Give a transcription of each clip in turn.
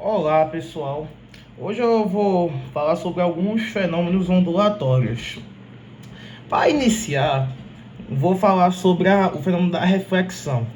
Olá pessoal, hoje eu vou falar sobre alguns fenômenos ondulatórios. Para iniciar, vou falar sobre o fenômeno da reflexão.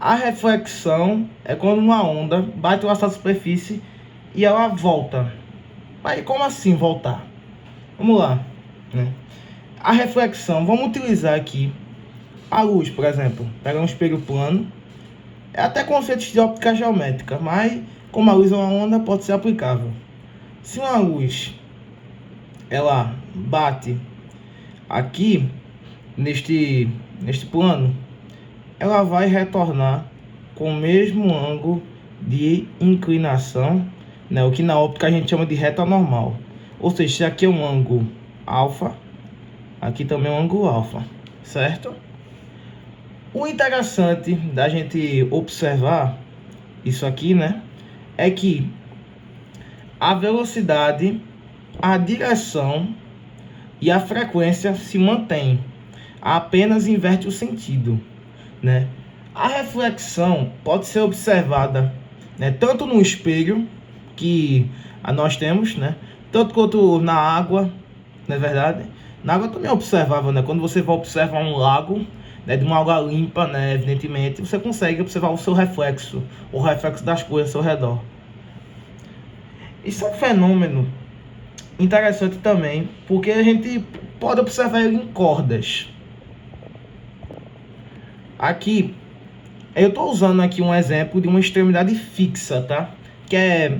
A reflexão é quando uma onda bate na superfície e ela volta. Mas como assim voltar? Vamos lá, né? A reflexão, vamos utilizar aqui a luz, por exemplo. Pegar um espelho plano. É até conceitos de óptica geométrica, mas como a luz é uma onda, pode ser aplicável. Se uma luz ela bate aqui neste plano, ela vai retornar com o mesmo ângulo de inclinação, né? O que na óptica a gente chama de reta normal. Ou seja, se aqui é um ângulo alfa, aqui também é um ângulo alfa, certo? O interessante da gente observar isso aqui, né, é que a velocidade, a direção e a frequência se mantém, apenas inverte o sentido, né? A reflexão pode ser observada, né, tanto no espelho que nós temos, né, tanto quanto na água, não é verdade? Na água também é observável, né? Quando você vai observar um lago, né, de uma água limpa, né, evidentemente, você consegue observar o seu reflexo, o reflexo das coisas ao seu redor. Isso é um fenômeno interessante também, porque a gente pode observar ele em cordas. Aqui, eu estou usando aqui um exemplo de uma extremidade fixa, tá? Que é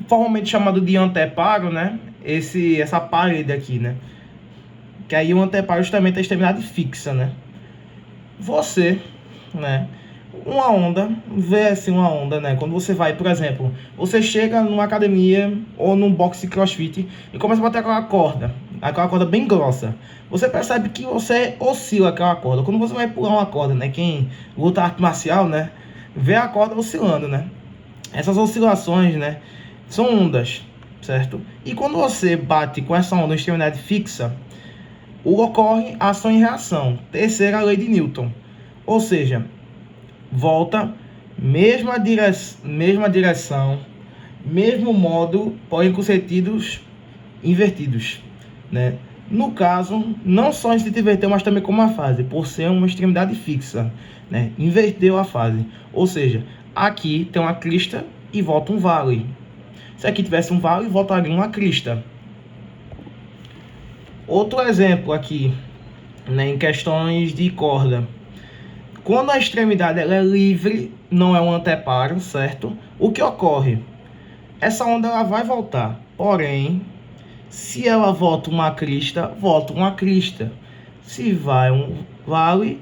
formalmente chamado de anteparo, né? Essa parede aqui, né? Que aí o anteparo justamente é a extremidade fixa, né? Você, né? Uma onda, vê assim uma onda, né? Quando você vai, por exemplo, você chega numa academia ou num box de crossfit e começa a bater aquela corda bem grossa. Você percebe que você oscila aquela corda. Quando você vai pular uma corda, né? Quem luta arte marcial, né? Vê a corda oscilando, né? Essas oscilações, né? São ondas, certo? E quando você bate com essa onda em extremidade fixa, ocorre ação e reação. Terceira lei de Newton. Ou seja, volta, mesma direção, mesmo modo, porém com sentidos invertidos, né? No caso, não só a gente inverteu, mas também como a fase, por ser uma extremidade fixa, né? Inverteu a fase. Ou seja, aqui tem uma crista e volta um vale. Se aqui tivesse um vale, voltaria uma crista. Outro exemplo aqui, né, em questões de corda. Quando a extremidade ela é livre, não é um anteparo, certo? O que ocorre? Essa onda ela vai voltar, porém, se ela volta uma crista, volta uma crista. Se vai um vale,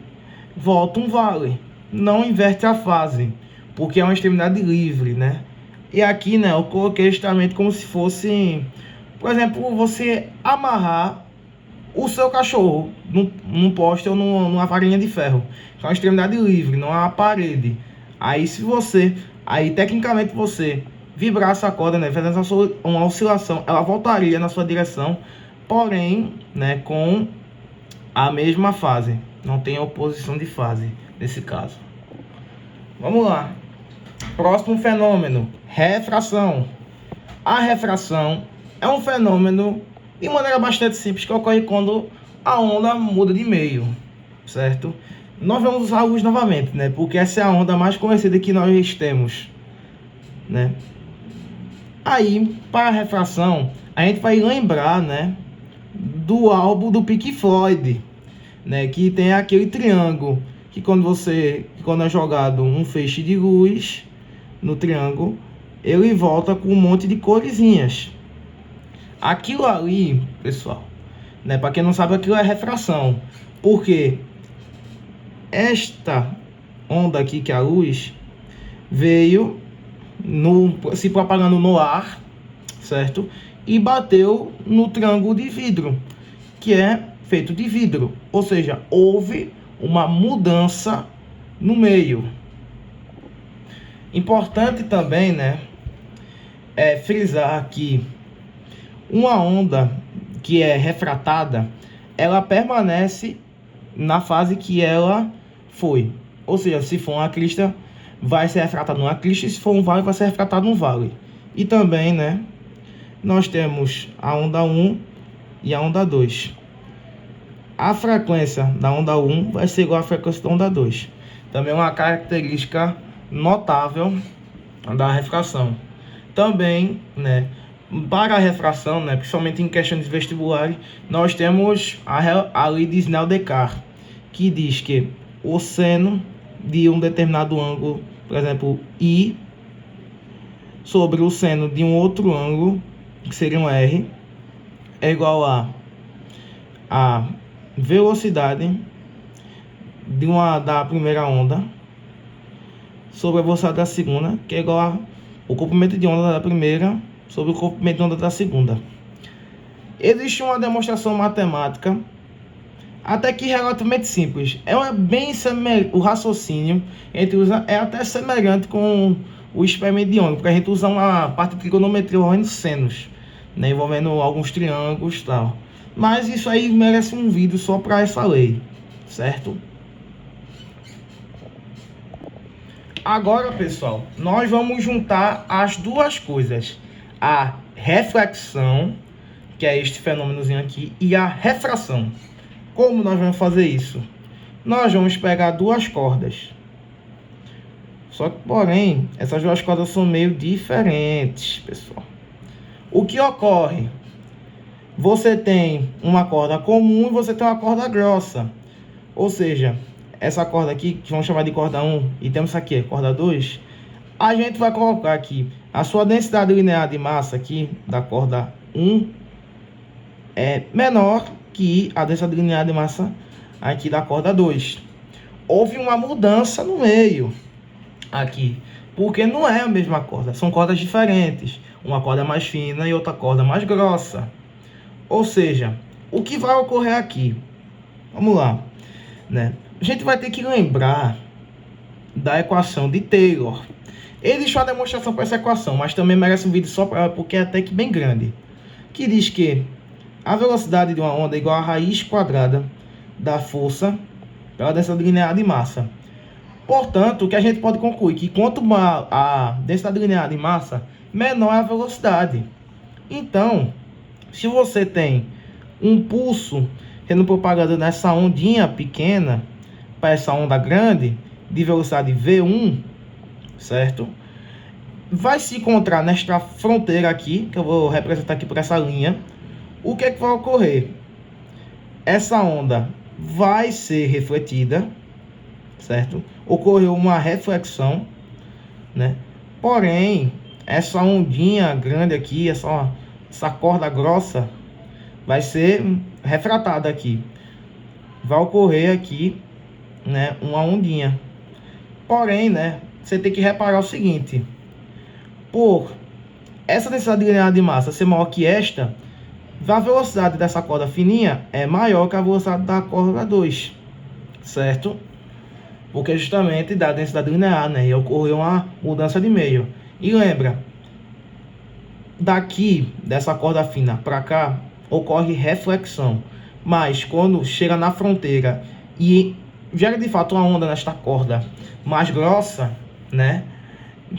volta um vale. Não inverte a fase, porque é uma extremidade livre, né? E aqui, né, eu coloquei justamente como se fosse, por exemplo, você amarrar o seu cachorro num poste ou numa varinha de ferro. É uma extremidade livre, não é uma parede. Aí se você, aí tecnicamente você vibrasse a corda, né, fazendo uma oscilação, ela voltaria na sua direção, porém, né, com a mesma fase. Não tem oposição de fase nesse caso. Vamos lá. Próximo fenômeno, refração. A refração é um fenômeno de maneira bastante simples que ocorre quando a onda muda de meio, certo? Nós vamos usar a luz novamente, né? Porque essa é a onda mais conhecida que nós temos, né? Aí, para a refração, a gente vai lembrar, né, do álbum do Pink Floyd, né, que tem aquele triângulo que quando é jogado um feixe de luz no triângulo, ele volta com um monte de coresinhas. Aquilo ali, pessoal, né, para quem não sabe, aquilo é refração. Porque esta onda aqui, que é a luz, veio se propagando no ar, certo? E bateu no triângulo de vidro, que é feito de vidro. Ou seja, houve uma mudança no meio. Importante também, né, frisar que uma onda que é refratada, ela permanece na fase que ela foi. Ou seja, se for uma crista, vai ser refratado numa crista, e se for um vale, vai ser refratado num vale. E também, né, nós temos a onda 1 e a onda 2. A frequência da onda 1 vai ser igual à frequência da onda 2. Também é uma característica notável da refração. Também, né, para a refração, né, principalmente em questões vestibulares, nós temos a lei de Snell-Descartes, que diz que o seno de um determinado ângulo, por exemplo, I, sobre o seno de um outro ângulo, que seria um R, é igual a velocidade da primeira onda sobre a velocidade da segunda, que é igual ao comprimento de onda da primeira sobre o comprimento de onda da segunda. Existe uma demonstração matemática até que relativamente simples. Bem o raciocínio é até semelhante com o experimento de Young, porque a gente usa uma parte de trigonometria envolvendo senos, né, envolvendo alguns triângulos e tal. Mas isso aí merece um vídeo só para essa lei, certo? Agora, pessoal, nós vamos juntar as duas coisas. A reflexão, que é este fenômenozinho aqui, e a refração. Como nós vamos fazer isso? Nós vamos pegar duas cordas. Só que, porém, essas duas cordas são meio diferentes, pessoal. O que ocorre? Você tem uma corda comum e você tem uma corda grossa. Ou seja, essa corda aqui, que vamos chamar de corda 1, e temos essa aqui, a corda 2, a gente vai colocar aqui a sua densidade linear de massa aqui, da corda 1, é menor que a densidade linear de massa aqui da corda 2. Houve uma mudança no meio aqui, porque não é a mesma corda, são cordas diferentes. Uma corda mais fina e outra corda mais grossa. Ou seja, o que vai ocorrer aqui? Vamos lá, né? A gente vai ter que lembrar da equação de Taylor. Existe uma demonstração para essa equação, mas também merece um vídeo só para ela, porque é até que bem grande. Que diz que a velocidade de uma onda é igual a raiz quadrada da força pela densidade linear de massa. Portanto, o que a gente pode concluir que quanto maior a densidade linear de massa, menor é a velocidade. Então, se você tem um pulso sendo propagado nessa ondinha pequena para essa onda grande de velocidade V1, certo? Vai se encontrar nesta fronteira aqui, que eu vou representar aqui por essa linha. O que é que vai ocorrer? Essa onda vai ser refletida, certo? Ocorreu uma reflexão, né? Porém, essa ondinha grande aqui, essa corda grossa, vai ser refratada aqui. Vai ocorrer aqui, né, uma ondinha. Porém, né, você tem que reparar o seguinte: por essa densidade linear de massa ser maior que esta, a velocidade dessa corda fininha é maior que a velocidade da corda 2, certo? Porque justamente da densidade linear, né, e ocorreu uma mudança de meio. E lembra, daqui dessa corda fina para cá ocorre reflexão, mas quando chega na fronteira e gera de fato uma onda nesta corda mais grossa, né,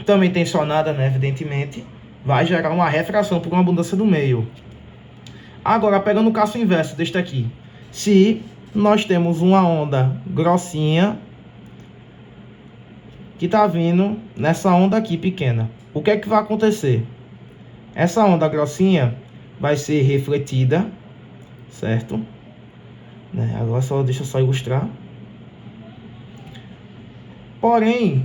também tensionada, né, evidentemente, vai gerar uma refração por uma mudança do meio. Agora, pegando o caso inverso deste aqui, se nós temos uma onda grossinha que está vindo nessa onda aqui pequena, o que é que vai acontecer? Essa onda grossinha vai ser refletida, certo? Né? Agora deixa eu só ilustrar. Porém,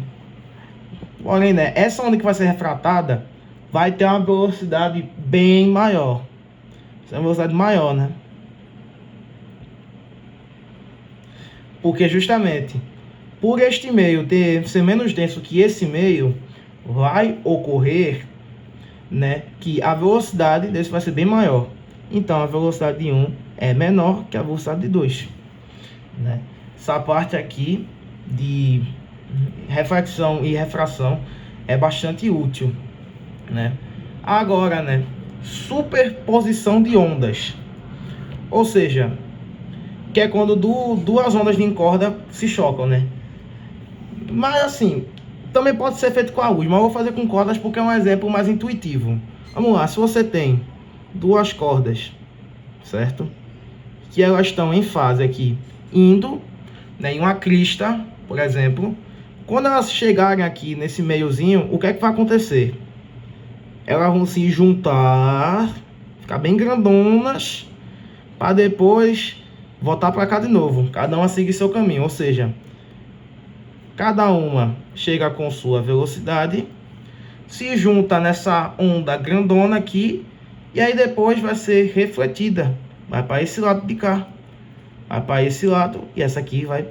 né, essa onda que vai ser refratada vai ter uma velocidade bem maior. Essa é uma velocidade maior, né? Porque justamente por este meio ser menos denso que esse meio, vai ocorrer, né, que a velocidade desse vai ser bem maior. Então a velocidade de 1 é menor que a velocidade de 2, né? Essa parte aqui de reflexão e refração é bastante útil, né? Agora, né, superposição de ondas, ou seja, que é quando duas ondas de corda se chocam, né? Mas assim, Também pode ser feito com a luz, mas eu vou fazer com cordas porque é um exemplo mais intuitivo. Vamos lá, se você tem duas cordas, certo? Que elas estão em fase aqui, indo, né, em uma crista, por exemplo. Quando elas chegarem aqui nesse meiozinho, o que é que vai acontecer? Elas vão se juntar, ficar bem grandonas, para depois voltar para cá de novo. Cada uma seguir seu caminho, ou seja, cada uma chega com sua velocidade, se junta nessa onda grandona aqui, e aí depois vai ser refletida. Vai para esse lado de cá, vai para esse lado, e essa aqui vai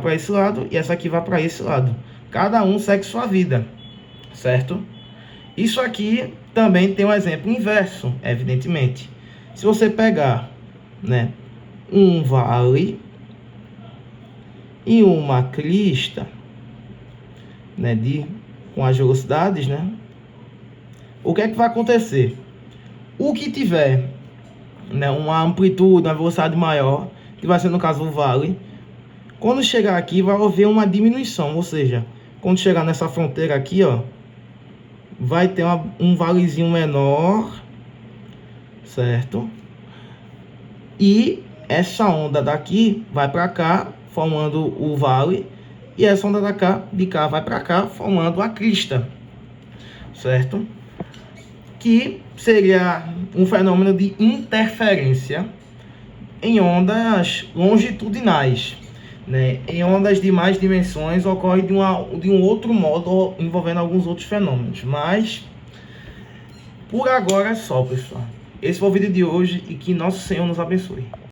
para esse lado, e essa aqui vai para esse lado. Cada um segue sua vida, certo? Isso aqui também tem um exemplo inverso, evidentemente. Se você pegar, né, um vale e uma crista, né, com as velocidades, né, o que é que vai acontecer? O que tiver, né, uma amplitude, uma velocidade maior, que vai ser no caso o vale, quando chegar aqui vai haver uma diminuição, ou seja, quando chegar nessa fronteira aqui, ó, vai ter um valezinho menor, certo? E essa onda daqui vai para cá, formando o vale, e essa onda de cá vai para cá, formando a crista, certo? Que seria um fenômeno de interferência em ondas longitudinais, né? Em ondas de mais dimensões ocorre de um outro modo, envolvendo alguns outros fenômenos. Mas por agora é só, pessoal. Esse foi o vídeo de hoje e que Nosso Senhor nos abençoe.